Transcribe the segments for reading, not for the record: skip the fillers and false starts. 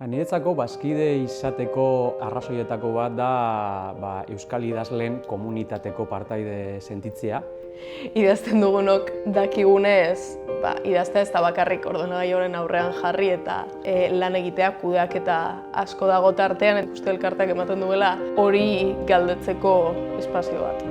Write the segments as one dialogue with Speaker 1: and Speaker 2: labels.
Speaker 1: Niretzako bazkide izateko arrazoietako bat da euskal idazleen komunitateko partaide sentitzea.
Speaker 2: Idazten dugunok dakigunez, idaztea ez da bakarrik ordenagailuaren aurrean jarri eta lan egitea, kudeaketa asko dago tartean, uste elkarteak ematen duela hori galdetzeko espazio bat.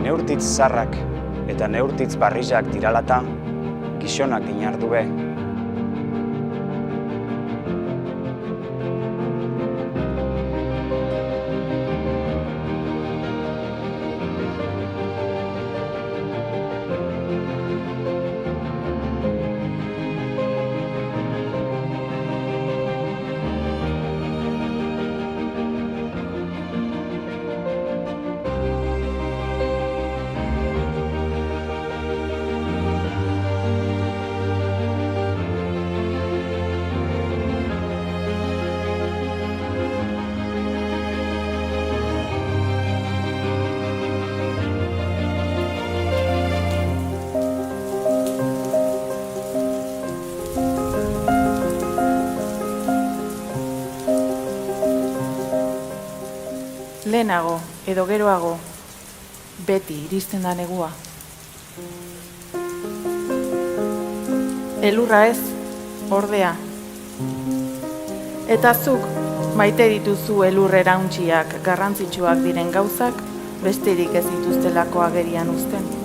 Speaker 3: Neurtitz zarrak eta neurtitz barrizak diralata, gizonak dinardu be.
Speaker 4: Lehenago edo geroago, beti iristen da negua. Elurra ez, ordea. Eta zuk maite dituzu elur erauntziak garrantzitsuak diren gauzak, besterik ez dituztelako agerian uzten.